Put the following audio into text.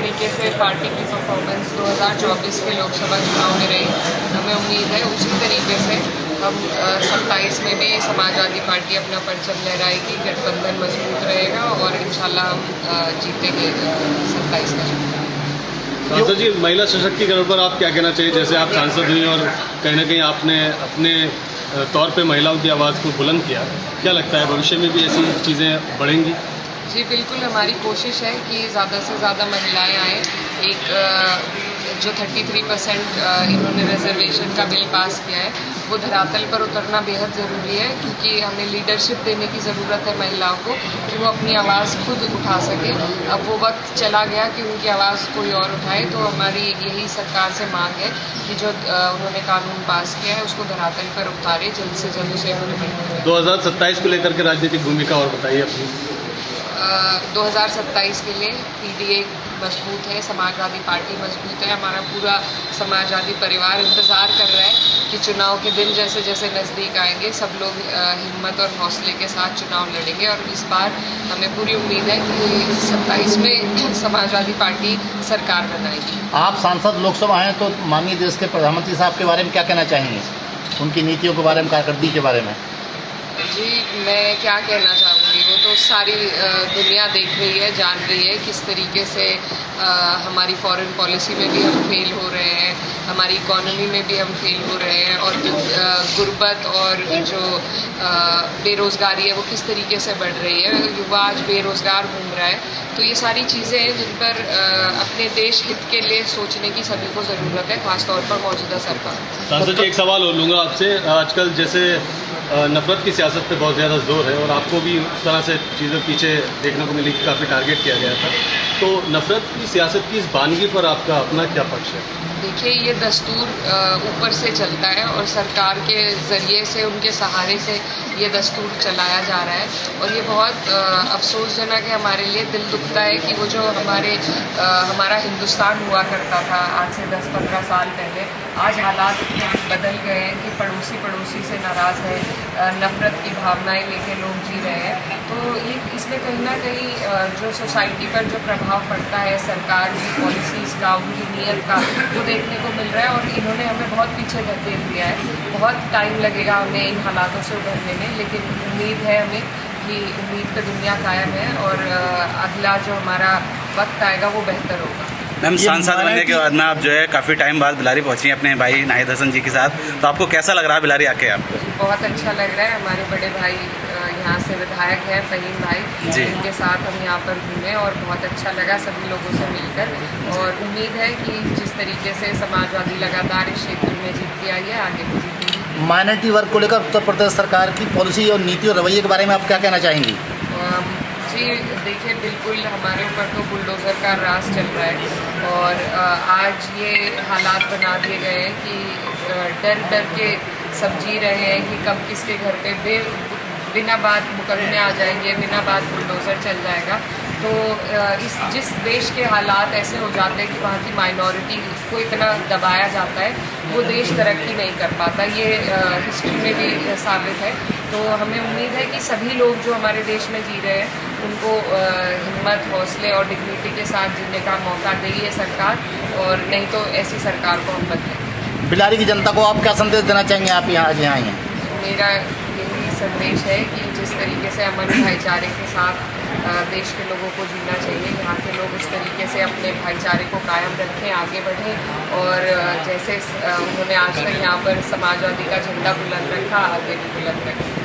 तरीके से पार्टी की परफॉर्मेंस 2024 के लोकसभा चुनाव में रही, हमें उम्मीद है उसी तरीके से हम 27 में भी समाजवादी पार्टी अपना परचम लहराएगी, गठबंधन मजबूत रहेगा और इंशाल्लाह हम जीतेंगे 27 का चुनाव। सांसद जी, महिला सशक्तिकरण पर आप क्या कहना चाहिए? जैसे आप सांसद हुई और कहीं ना कहीं आपने अपने तौर पे महिलाओं की आवाज़ को बुलंद किया, क्या लगता है भविष्य में भी ऐसी चीज़ें बढ़ेंगी? जी बिल्कुल, हमारी कोशिश है कि ज़्यादा से ज़्यादा महिलाएं आएँ। एक जो 33% इन्होंने रिजर्वेशन का बिल पास किया है, वो धरातल पर उतरना बेहद ज़रूरी है, क्योंकि हमें लीडरशिप देने की ज़रूरत है महिलाओं को कि वो अपनी आवाज़ खुद उठा सके। अब वो वक्त चला गया कि उनकी आवाज़ कोई और उठाए, तो हमारी यही सरकार से मांग है कि जो उन्होंने कानून पास किया है उसको धरातल पर उतारे, जल्द से जल्द उसे इम्प्लीमेंट। 2027 को लेकर के राजनीतिक भूमिका और बताइए अपनी। 2027 के लिए पीडीए मजबूत है, समाजवादी पार्टी मजबूत है, हमारा पूरा समाजवादी परिवार इंतज़ार कर रहा है कि चुनाव के दिन जैसे जैसे नज़दीक आएंगे सब लोग हिम्मत और हौसले के साथ चुनाव लड़ेंगे। और इस बार हमें पूरी उम्मीद है कि 27 में समाजवादी पार्टी सरकार बनाएगी। आप सांसद लोकसभा हैं तो माननीय देश के प्रधानमंत्री साहब के बारे में क्या कहना चाहेंगे, उनकी नीतियों के बारे में, कारकर्दगी के बारे में? जी, मैं क्या कहना चाहूँगी, वो तो सारी दुनिया देख रही है, जान रही है किस तरीके से हमारी फॉरेन पॉलिसी में भी हम फेल हो रहे हैं, हमारी इकोनॉमी में भी हम फेल हो रहे हैं, और गुर्बत और जो बेरोज़गारी है वो किस तरीके से बढ़ रही है, युवा आज बेरोज़गार घूम रहा है। तो ये सारी चीज़ें हैं जिन पर अपने देश हित के लिए सोचने की सभी को ज़रूरत है, खासतौर पर मौजूदा सरकार। सांसद जी, एक सवाल और लूँगा आपसे। आजकल जैसे नफरत की सियासत पे बहुत ज़्यादा जोर है और आपको भी उस तरह से चीज़ें पीछे देखने को मिली कि काफ़ी टारगेट किया गया था, तो नफरत की सियासत की इस बानगी पर आपका अपना क्या पक्ष है? देखिए, ये दस्तूर ऊपर से चलता है और सरकार के ज़रिए से, उनके सहारे से ये दस्तूर चलाया जा रहा है, और ये बहुत अफसोसजनक है हमारे लिए। दिल दुखता है कि वो जो हमारा हिंदुस्तान हुआ करता था आज से 10-15 साल पहले, आज हालात बदल गए हैं कि पड़ोसी से नाराज़ है, नफ़रत की भावनाएं लेके लोग जी रहे हैं। तो ये इसमें कहीं ना कहीं जो सोसाइटी पर जो प्रभाव पड़ता है सरकार की पॉलिसीज़ का, उनकी नीयत का, वो देखने को मिल रहा है, और इन्होंने हमें बहुत पीछे धकेल दिया है। बहुत टाइम लगेगा हमें इन हालातों से उभरने में, लेकिन उम्मीद है हमें कि उम्मीद पे दुनिया कायम है, और अगला जो हमारा वक्त आएगा वो बेहतर होगा। मैम, सांसद बनने के बाद में आप जो है काफ़ी टाइम बाद बिलारी पहुंची हैं अपने भाई नाहिद हसन जी के साथ, तो आपको कैसा लग रहा है बिलारी आके? आपको बहुत अच्छा लग रहा है। हमारे बड़े भाई यहाँ से विधायक हैं, फ़हीम भाई, जिनके साथ हम यहाँ पर घूमे और बहुत अच्छा लगा सभी लोगों से मिलकर, और उम्मीद है कि जिस तरीके से समाजवादी लगातार इस क्षेत्र में जीतती आई है, आगे भी जीतेगी। माइनॉरिटी वर्ग को लेकर उत्तर प्रदेश सरकार की पॉलिसी और नीति और रवैये के बारे में आप क्या कहना चाहेंगी? जी देखिए, बिल्कुल हमारे ऊपर तो बुलडोज़र का राज चल रहा है, और आज ये हालात बना दिए गए हैं कि डर डर के सब जी रहे हैं कि कब किसके घर पे बिना बात मुकदमे आ जाएंगे, बिना बात बुलडोज़र चल जाएगा। तो जिस देश के हालात ऐसे हो जाते हैं कि वहाँ की माइनॉरिटी को इतना दबाया जाता है, वो देश तरक्की नहीं कर पाता। ये हिस्ट्री में भी साबित है। तो हमें उम्मीद है कि सभी लोग जो हमारे देश में जी रहे हैं उनको हिम्मत, हौसले और डिग्निटी के साथ जीने का मौका दे ये सरकार, और नहीं तो ऐसी सरकार को हम बदलेंगे। बिलारी की जनता को आप क्या संदेश देना चाहेंगे? आप आज यहाँ आई हैं। मेरा यही संदेश है कि जिस तरीके से अमन भाईचारे के साथ देश के लोगों को जीना चाहिए, यहाँ के लोग उस तरीके से अपने भाईचारे को कायम रखें, आगे बढ़ें, और जैसे उन्होंने आज तक यहाँ पर समाजवादी का झंडा बुलंद रखा, आगे भी बुलंद रखें।